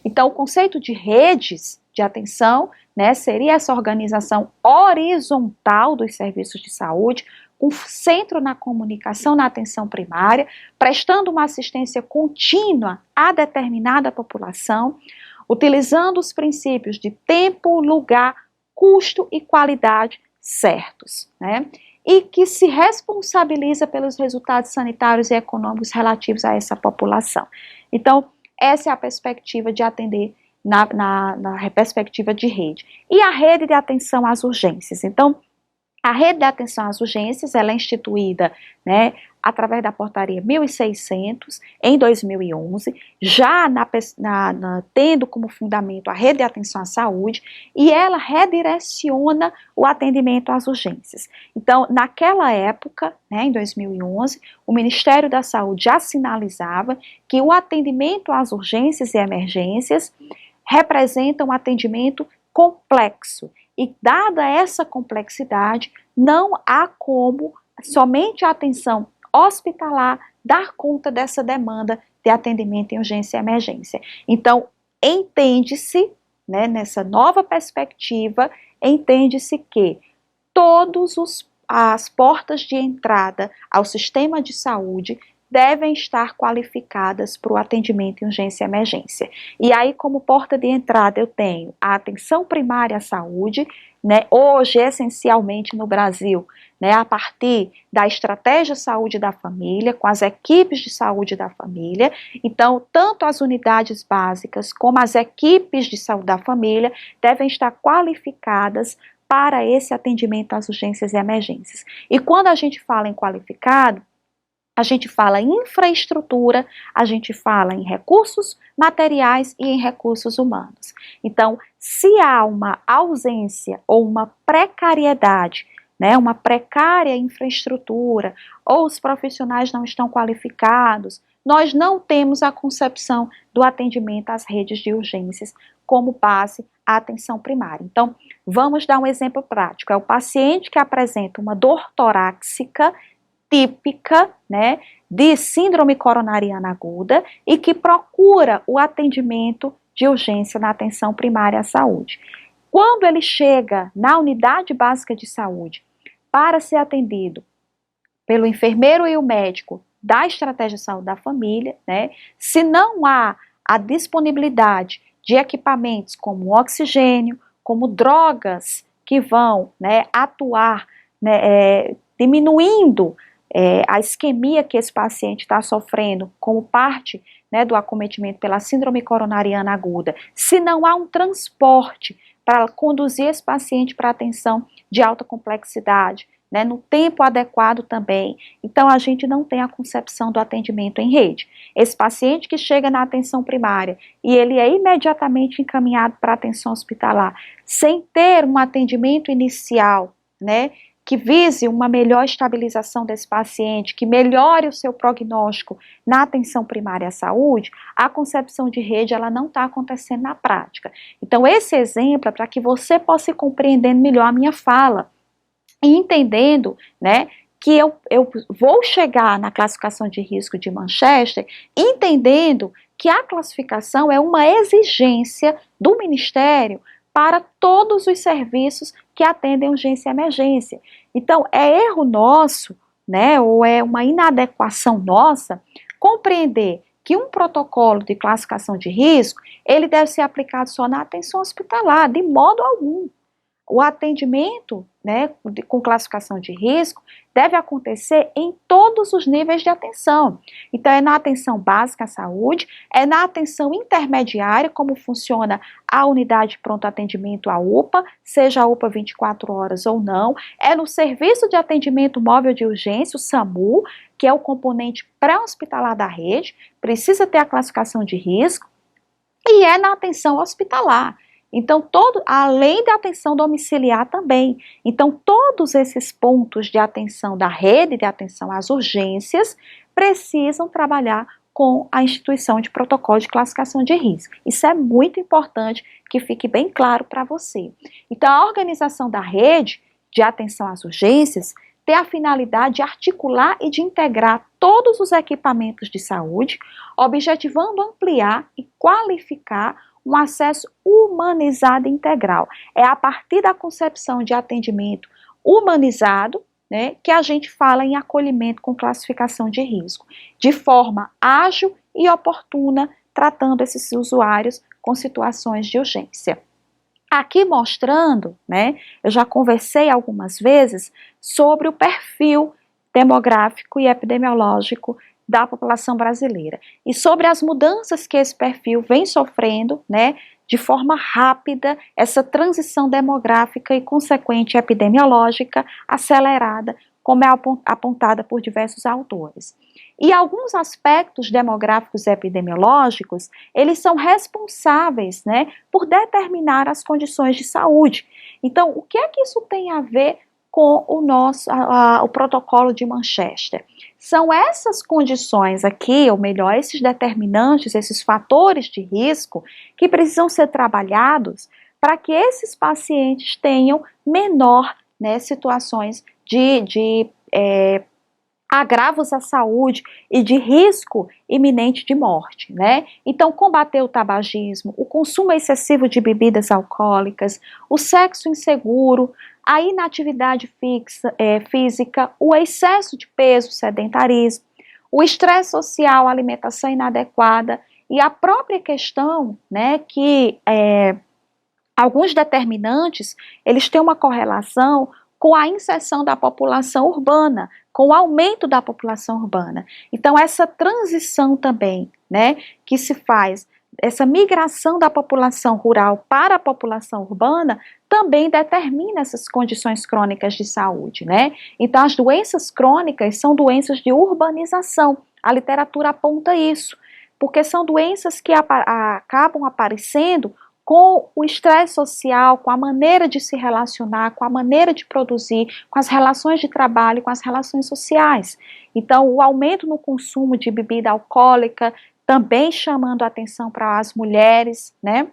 Então, o conceito de redes de atenção, né, seria essa organização horizontal dos serviços de saúde, com centro na comunicação, na atenção primária, prestando uma assistência contínua a determinada população, utilizando os princípios de tempo, lugar, custo e qualidade certos, né? E que se responsabiliza pelos resultados sanitários e econômicos relativos a essa população. Então, essa é a perspectiva de atender na perspectiva de rede. E a rede de atenção às urgências? Então, a rede de atenção às urgências, ela é instituída, né, através da portaria 1600, em 2011, já tendo como fundamento a rede de atenção à saúde, e ela redireciona o atendimento às urgências. Então, naquela época, né, em 2011, o Ministério da Saúde já sinalizava que o atendimento às urgências e emergências representa um atendimento complexo. E dada essa complexidade, não há como somente a atenção hospitalar dar conta dessa demanda de atendimento em urgência e emergência. Então, entende-se, né, nessa nova perspectiva, entende-se que as portas de entrada ao sistema de saúde devem estar qualificadas para o atendimento em urgência e emergência. E aí, como porta de entrada, eu tenho a atenção primária à saúde, né, hoje, essencialmente no Brasil, né, a partir da estratégia saúde da família, com as equipes de saúde da família. Então, tanto as unidades básicas como as equipes de saúde da família devem estar qualificadas para esse atendimento às urgências e emergências. E quando a gente fala em qualificado, a gente fala em infraestrutura, a gente fala em recursos materiais e em recursos humanos. Então, se há uma ausência ou uma precariedade, né, uma precária infraestrutura, ou os profissionais não estão qualificados, nós não temos a concepção do atendimento às redes de urgências como base à atenção primária. Então, vamos dar um exemplo prático. É o paciente que apresenta uma dor torácica típica, né, de síndrome coronariana aguda e que procura o atendimento de urgência na atenção primária à saúde. Quando ele chega na unidade básica de saúde para ser atendido pelo enfermeiro e o médico da estratégia de saúde da família, né, se não há a disponibilidade de equipamentos como oxigênio, como drogas que vão, né, atuar, né, diminuindo a isquemia que esse paciente está sofrendo como parte, né, do acometimento pela síndrome coronariana aguda, se não há um transporte para conduzir esse paciente para atenção de alta complexidade, né, no tempo adequado também, então a gente não tem a concepção do atendimento em rede. Esse paciente que chega na atenção primária e ele é imediatamente encaminhado para a atenção hospitalar, sem ter um atendimento inicial, né, que vise uma melhor estabilização desse paciente, que melhore o seu prognóstico na atenção primária à saúde, a concepção de rede ela não está acontecendo na prática. Então, esse exemplo é para que você possa ir compreendendo melhor a minha fala e entendendo, né, que eu vou chegar na classificação de risco de Manchester, entendendo que a classificação é uma exigência do Ministério para todos os serviços que atendem urgência e emergência. Então, é erro nosso, né, ou é uma inadequação nossa, compreender que um protocolo de classificação de risco, ele deve ser aplicado só na atenção hospitalar, de modo algum. O atendimento, né, com classificação de risco deve acontecer em todos os níveis de atenção. Então, é na atenção básica à saúde, é na atenção intermediária, como funciona a unidade de pronto atendimento, a UPA, seja a UPA 24 horas ou não, é no serviço de atendimento móvel de urgência, o SAMU, que é o componente pré-hospitalar da rede, precisa ter a classificação de risco, e é na atenção hospitalar. Então, além da atenção domiciliar também. Então, todos esses pontos de atenção da rede de atenção às urgências precisam trabalhar com a instituição de protocolo de classificação de risco. Isso é muito importante que fique bem claro para você. Então, a organização da rede de atenção às urgências ter a finalidade de articular e de integrar todos os equipamentos de saúde, objetivando ampliar e qualificar um acesso humanizado e integral. É a partir da concepção de atendimento humanizado, né, que a gente fala em acolhimento com classificação de risco, de forma ágil e oportuna, tratando esses usuários com situações de urgência. Aqui mostrando, né, eu já conversei algumas vezes sobre o perfil demográfico e epidemiológico da população brasileira e sobre as mudanças que esse perfil vem sofrendo, né, de forma rápida, essa transição demográfica e consequente epidemiológica acelerada, como é apontada por diversos autores. E alguns aspectos demográficos e epidemiológicos, eles são responsáveis, né, por determinar as condições de saúde. Então, o que é que isso tem a ver com o protocolo de Manchester? São essas condições aqui, ou melhor, esses determinantes, esses fatores de risco que precisam ser trabalhados para que esses pacientes tenham menor, né, situações de agravos à saúde e de risco iminente de morte, né? Então, combater o tabagismo, o consumo excessivo de bebidas alcoólicas, o sexo inseguro, a inatividade física, o excesso de peso, sedentarismo, o estresse social, a alimentação inadequada e a própria questão, né, que alguns determinantes, eles têm uma correlação com a inserção da população urbana, com o aumento da população urbana. Então, essa transição também, né, que se faz, essa migração da população rural para a população urbana, também determina essas condições crônicas de saúde, né? Então, as doenças crônicas são doenças de urbanização. A literatura aponta isso, porque são doenças que acabam aparecendo com o estresse social, com a maneira de se relacionar, com a maneira de produzir, com as relações de trabalho, com as relações sociais. Então, o aumento no consumo de bebida alcoólica, também chamando a atenção para as mulheres, né?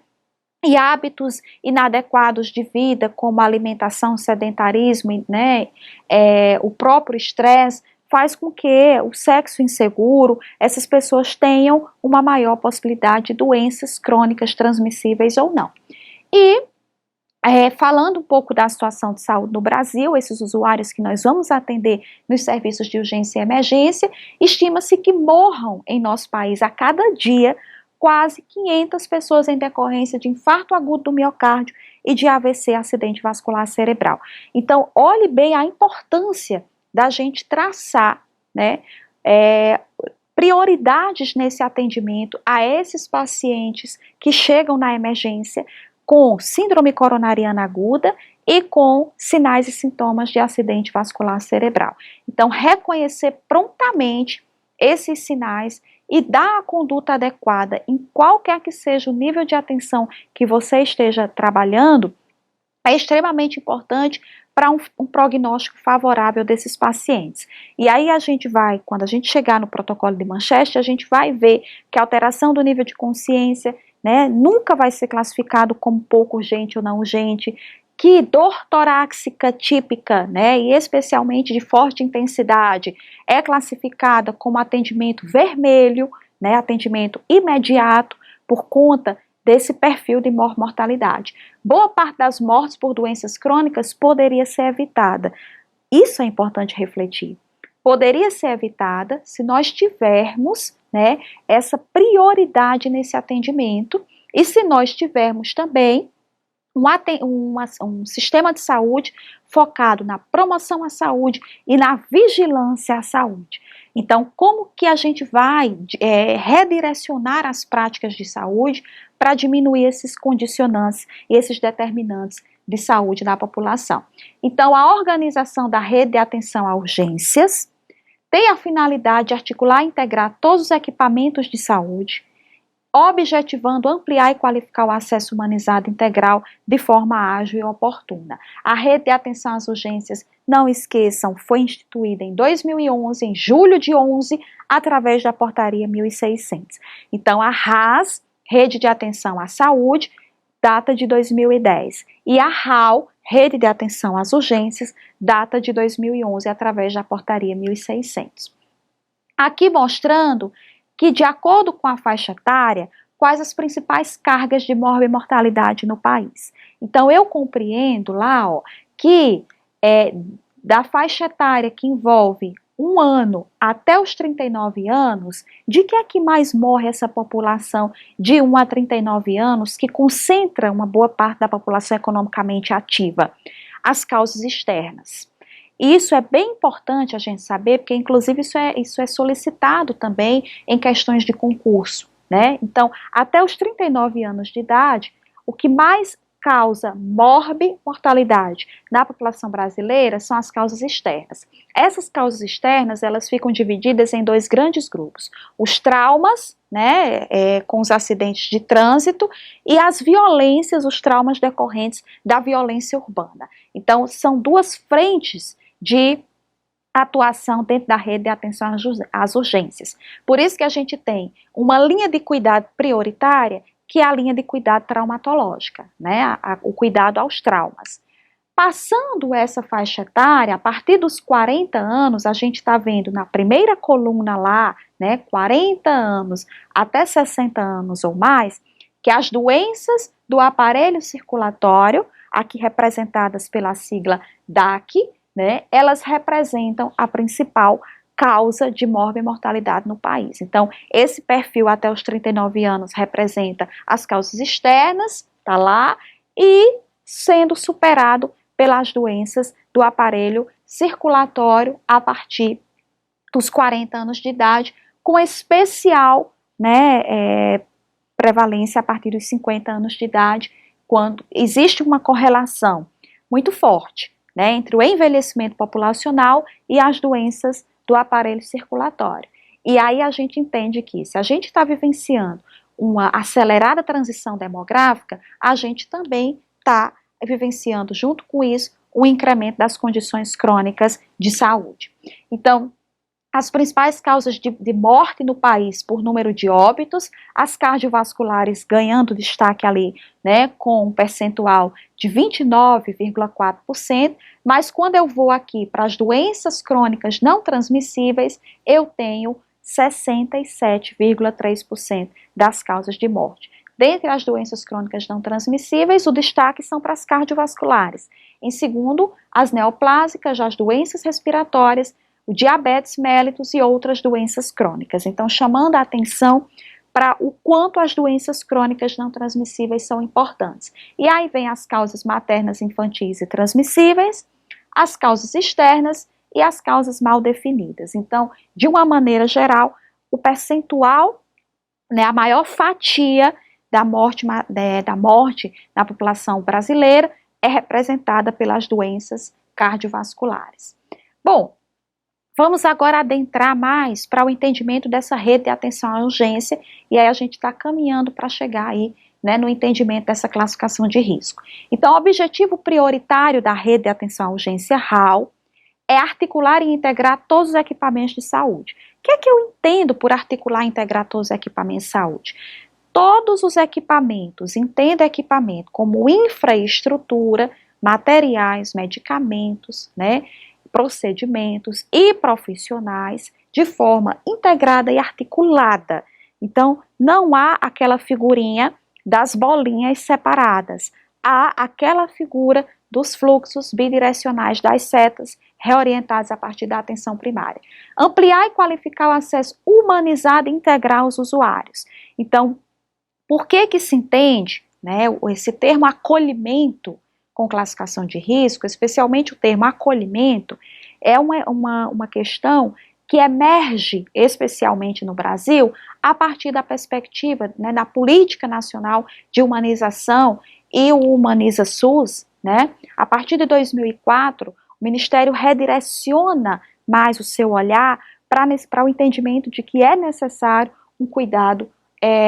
E hábitos inadequados de vida, como alimentação, sedentarismo, né? O próprio estresse, faz com que o sexo inseguro, essas pessoas tenham uma maior possibilidade de doenças crônicas transmissíveis ou não. E falando um pouco da situação de saúde no Brasil, esses usuários que nós vamos atender nos serviços de urgência e emergência, estima-se que morram em nosso país a cada dia quase 500 pessoas em decorrência de infarto agudo do miocárdio e de AVC, acidente vascular cerebral. Então, olhe bem a importância da gente traçar, né, prioridades nesse atendimento a esses pacientes que chegam na emergência com síndrome coronariana aguda e com sinais e sintomas de acidente vascular cerebral. Então, reconhecer prontamente esses sinais e dar a conduta adequada em qualquer que seja o nível de atenção que você esteja trabalhando é extremamente importante para um prognóstico favorável desses pacientes. E aí a gente vai, quando a gente chegar no protocolo de Manchester, a gente vai ver que a alteração do nível de consciência, né, nunca vai ser classificado como pouco urgente ou não urgente, que dor torácica típica, né, e especialmente de forte intensidade, é classificada como atendimento vermelho, né, atendimento imediato, por conta desse perfil de mortalidade. Boa parte das mortes por doenças crônicas poderia ser evitada. Isso é importante refletir. Poderia ser evitada se nós tivermos, né, essa prioridade nesse atendimento e se nós tivermos também um sistema de saúde focado na promoção à saúde e na vigilância à saúde. Então, como que a gente vai redirecionar as práticas de saúde para diminuir esses condicionantes e esses determinantes de saúde da população? Então, a organização da rede de atenção a urgências tem a finalidade de articular e integrar todos os equipamentos de saúde, objetivando ampliar e qualificar o acesso humanizado integral de forma ágil e oportuna. A rede de atenção às urgências, não esqueçam, foi instituída em 2011, em julho de 11, através da portaria 1600. Então, a RAS, Rede de Atenção à Saúde, data de 2010. E a RAU, Rede de Atenção às Urgências, data de 2011, através da Portaria 1600. Aqui mostrando que, de acordo com a faixa etária, quais as principais cargas de morbimortalidade no país. Então, eu compreendo lá, que da faixa etária que envolve 1 ano até os 39 anos, de que é que mais morre essa população de 1 a 39 anos, que concentra uma boa parte da população economicamente ativa? As causas externas. E isso é bem importante a gente saber, porque inclusive isso é solicitado também em questões de concurso, né? Então, até os 39 anos de idade, o que mais causa morbimortalidade na população brasileira são as causas externas. Essas causas externas, elas ficam divididas em 2 grandes grupos: os traumas, né, com os acidentes de trânsito, e as violências, os traumas decorrentes da violência urbana. Então, são 2 frentes de atuação dentro da rede de atenção às urgências. Por isso que a gente tem uma linha de cuidado prioritária, que é a linha de cuidado traumatológica, né, o cuidado aos traumas. Passando essa faixa etária, a partir dos 40 anos, a gente está vendo na primeira coluna lá, né, 40 anos até 60 anos ou mais, que as doenças do aparelho circulatório, aqui representadas pela sigla DAC, né, elas representam a principal causa de morbimortalidade no país. Então, esse perfil até os 39 anos representa as causas externas, tá lá, e sendo superado pelas doenças do aparelho circulatório a partir dos 40 anos de idade, com especial, né, prevalência a partir dos 50 anos de idade, quando existe uma correlação muito forte, né, entre o envelhecimento populacional e as doenças do aparelho circulatório. E aí a gente entende que, se a gente está vivenciando uma acelerada transição demográfica, a gente também está vivenciando, junto com isso, o incremento das condições crônicas de saúde. Então, as principais causas de morte no país por número de óbitos, as cardiovasculares ganhando destaque ali, né, com um percentual de 29,4%, mas quando eu vou aqui para as doenças crônicas não transmissíveis, eu tenho 67,3% das causas de morte. Dentre as doenças crônicas não transmissíveis, o destaque são para as cardiovasculares. Em segundo, as neoplásicas, as doenças respiratórias, o diabetes mellitus e outras doenças crônicas. Então, chamando a atenção para o quanto as doenças crônicas não transmissíveis são importantes. E aí vem as causas maternas, infantis e transmissíveis, as causas externas e as causas mal definidas. Então, de uma maneira geral, o percentual, né, a maior fatia da morte na população brasileira é representada pelas doenças cardiovasculares. Bom, vamos agora adentrar mais para o entendimento dessa rede de atenção à urgência, e aí a gente está caminhando para chegar aí, né, no entendimento dessa classificação de risco. Então, o objetivo prioritário da rede de atenção à urgência RAU é articular e integrar todos os equipamentos de saúde. O que é que eu entendo por articular e integrar todos os equipamentos de saúde? Todos os equipamentos, entendo equipamento como infraestrutura, materiais, medicamentos, né, procedimentos e profissionais de forma integrada e articulada. Então, não há aquela figurinha das bolinhas separadas, há aquela figura dos fluxos bidirecionais das setas reorientados a partir da atenção primária. Ampliar e qualificar o acesso humanizado e integral aos usuários. Então, por que se entende, né, esse termo acolhimento com classificação de risco, especialmente o termo acolhimento, é uma questão que emerge, especialmente no Brasil, a partir da perspectiva, né, da política nacional de humanização e o Humaniza SUS, né? A partir de 2004, o Ministério redireciona mais o seu olhar para o entendimento de que é necessário um cuidado,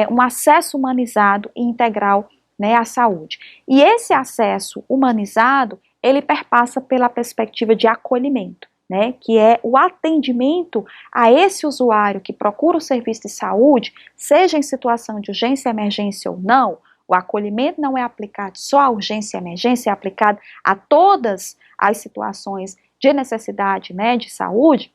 um acesso humanizado e integral, né, à saúde. E esse acesso humanizado, ele perpassa pela perspectiva de acolhimento, né, que é o atendimento a esse usuário que procura o serviço de saúde, seja em situação de urgência, emergência ou não, o acolhimento não é aplicado só à urgência e emergência, é aplicado a todas as situações de necessidade, né, de saúde,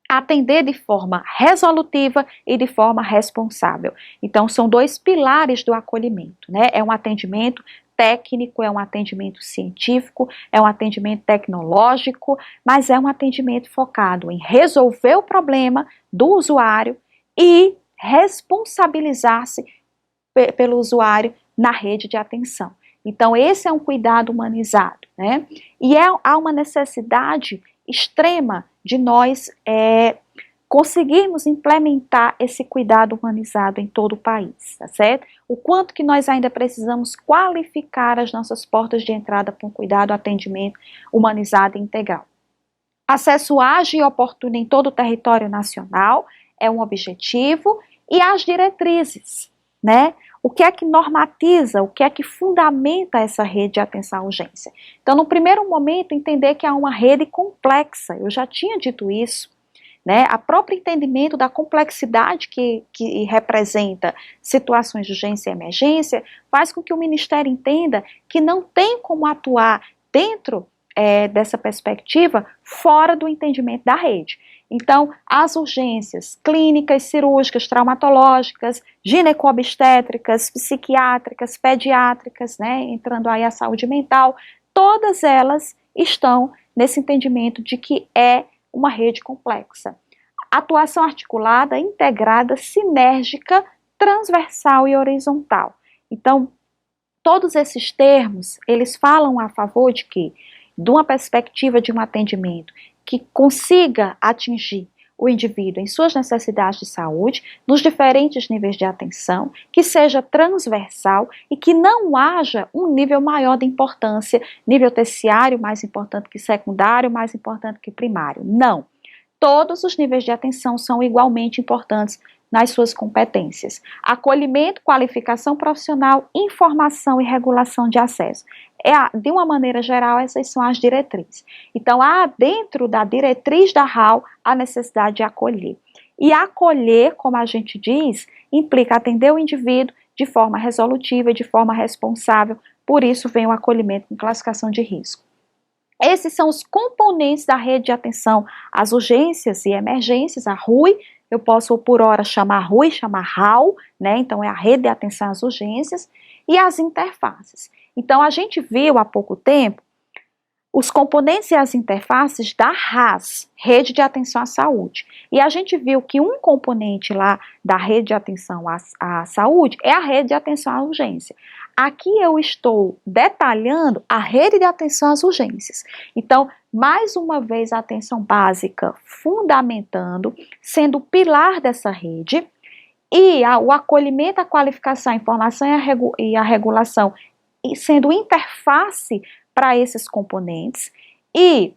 atender de forma resolutiva e de forma responsável. Então, são dois pilares do acolhimento, né? É um atendimento técnico, é um atendimento científico, é um atendimento tecnológico, mas é um atendimento focado em resolver o problema do usuário e responsabilizar-se pelo usuário na rede de atenção. Então, esse é um cuidado humanizado, né? E há uma necessidade extrema de nós conseguirmos implementar esse cuidado humanizado em todo o país, tá certo? O quanto que nós ainda precisamos qualificar as nossas portas de entrada para um cuidado, atendimento humanizado e integral. Acesso ágil e oportuno em todo o território nacional é um objetivo, e as diretrizes, né? O que é que normatiza, o que é que fundamenta essa rede de atenção à urgência? Então, no primeiro momento, entender que há uma rede complexa, eu já tinha dito isso, né? A próprio entendimento da complexidade que representa situações de urgência e emergência faz com que o Ministério entenda que não tem como atuar dentro dessa perspectiva fora do entendimento da rede. Então, as urgências clínicas, cirúrgicas, traumatológicas, gineco-obstétricas, psiquiátricas, pediátricas, né, entrando aí a saúde mental, todas elas estão nesse entendimento de que é uma rede complexa. Atuação articulada, integrada, sinérgica, transversal e horizontal. Então, todos esses termos, eles falam a favor de que, de uma perspectiva de um atendimento que consiga atingir o indivíduo em suas necessidades de saúde, nos diferentes níveis de atenção, que seja transversal e que não haja um nível maior de importância, nível terciário mais importante que secundário, mais importante que primário. Não. Todos os níveis de atenção são igualmente importantes nas suas competências. Acolhimento, qualificação profissional, informação e regulação de acesso. De uma maneira geral, essas são as diretrizes. Então, há dentro da diretriz da RAU a necessidade de acolher. E acolher, como a gente diz, implica atender o indivíduo de forma resolutiva, de forma responsável, por isso vem o acolhimento com classificação de risco. Esses são os componentes da rede de atenção às urgências e emergências, a RUI. Eu posso, por hora, chamar RUI, chamar RAU, né? Então, é a rede de atenção às urgências, e as interfaces. Então, a gente viu há pouco tempo os componentes e as interfaces da RAS, Rede de Atenção à Saúde. E a gente viu que um componente lá da rede de atenção à saúde é a rede de atenção à urgência. Aqui eu estou detalhando a rede de atenção às urgências. Então, mais uma vez, a atenção básica fundamentando, sendo o pilar dessa rede, e o acolhimento, a qualificação, a informação e a regulação, sendo interface para esses componentes, e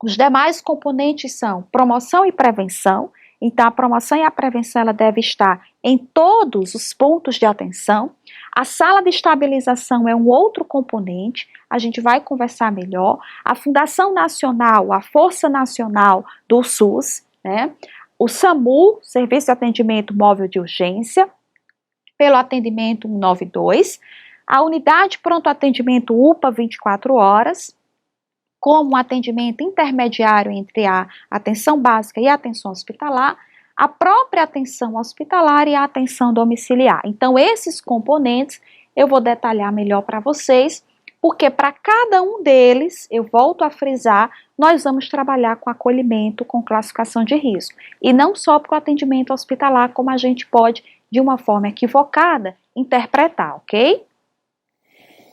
os demais componentes são promoção e prevenção. Então, a promoção e a prevenção ela deve estar em todos os pontos de atenção. A sala de estabilização é um outro componente, a gente vai conversar melhor. A Fundação Nacional, a Força Nacional do SUS, né? O SAMU, Serviço de Atendimento Móvel de Urgência, pelo atendimento 192, a Unidade Pronto Atendimento UPA 24 horas, como um atendimento intermediário entre a atenção básica e a atenção hospitalar, a própria atenção hospitalar e a atenção domiciliar. Então, esses componentes eu vou detalhar melhor para vocês, porque para cada um deles, eu volto a frisar, nós vamos trabalhar com acolhimento, com classificação de risco. E não só para o atendimento hospitalar, como a gente pode, de uma forma equivocada, interpretar, ok?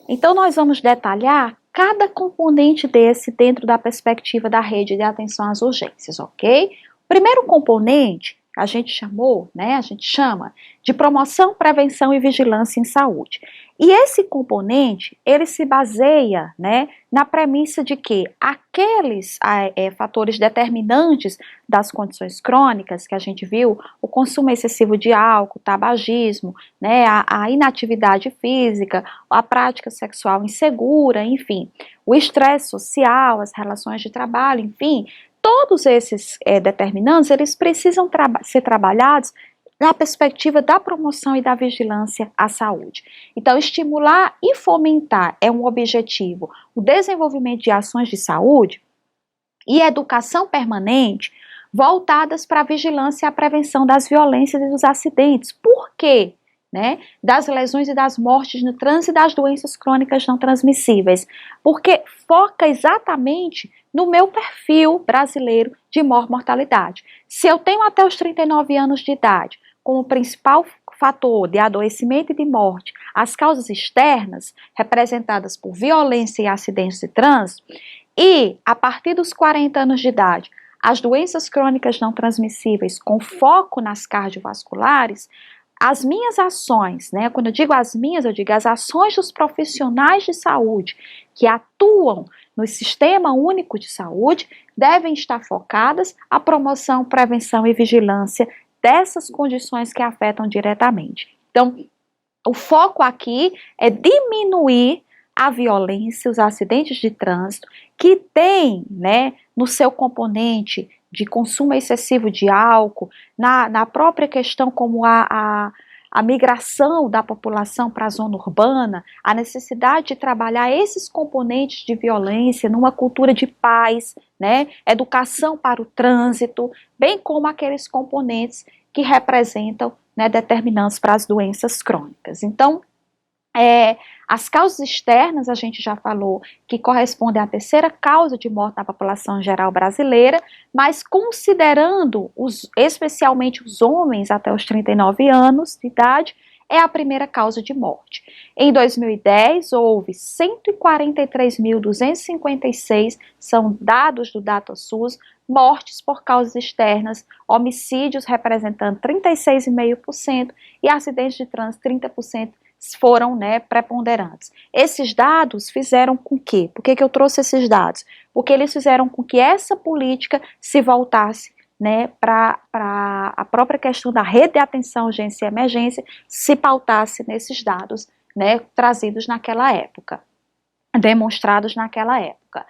Então, nós vamos detalhar cada componente desse dentro da perspectiva da rede de atenção às urgências, ok? O primeiro componente a gente chamou, né, a gente chama de promoção, prevenção e vigilância em saúde. E esse componente, ele se baseia, né, na premissa de que aqueles fatores determinantes das condições crônicas que a gente viu, o consumo excessivo de álcool, tabagismo, né, a inatividade física, a prática sexual insegura, enfim, o estresse social, as relações de trabalho, enfim, todos esses determinantes, eles precisam ser trabalhados na perspectiva da promoção e da vigilância à saúde. Então, estimular e fomentar é um objetivo, o desenvolvimento de ações de saúde e educação permanente voltadas para a vigilância e a prevenção das violências e dos acidentes. Por quê? Das lesões e das mortes no trânsito e das doenças crônicas não transmissíveis, porque foca exatamente no meu perfil brasileiro de mortalidade. Se eu tenho até os 39 anos de idade como principal fator de adoecimento e de morte as causas externas, representadas por violência e acidentes de trânsito, e a partir dos 40 anos de idade, as doenças crônicas não transmissíveis com foco nas cardiovasculares, as minhas ações, quando eu digo as minhas, eu digo as ações dos profissionais de saúde que atuam no Sistema Único de Saúde devem estar focadas à promoção, prevenção e vigilância dessas condições que afetam diretamente. Então, o foco aqui é diminuir a violência, os acidentes de trânsito, que tem, no seu componente de consumo excessivo de álcool, na própria questão como a migração da população para a zona urbana, a necessidade de trabalhar esses componentes de violência numa cultura de paz, educação para o trânsito, bem como aqueles componentes que representam determinantes para as doenças crônicas. Então, as causas externas, a gente já falou, que correspondem à terceira causa de morte na população geral brasileira, mas considerando especialmente os homens até os 39 anos de idade, é a primeira causa de morte. Em 2010, houve 143.256, são dados do DataSUS, mortes por causas externas, homicídios representando 36,5% e acidentes de trânsito 30%, foram preponderantes. Esses dados fizeram com que, por que eu trouxe esses dados? Porque eles fizeram com que essa política se voltasse para a própria questão da rede de atenção, urgência e emergência, se pautasse nesses dados trazidos naquela época, demonstrados naquela época.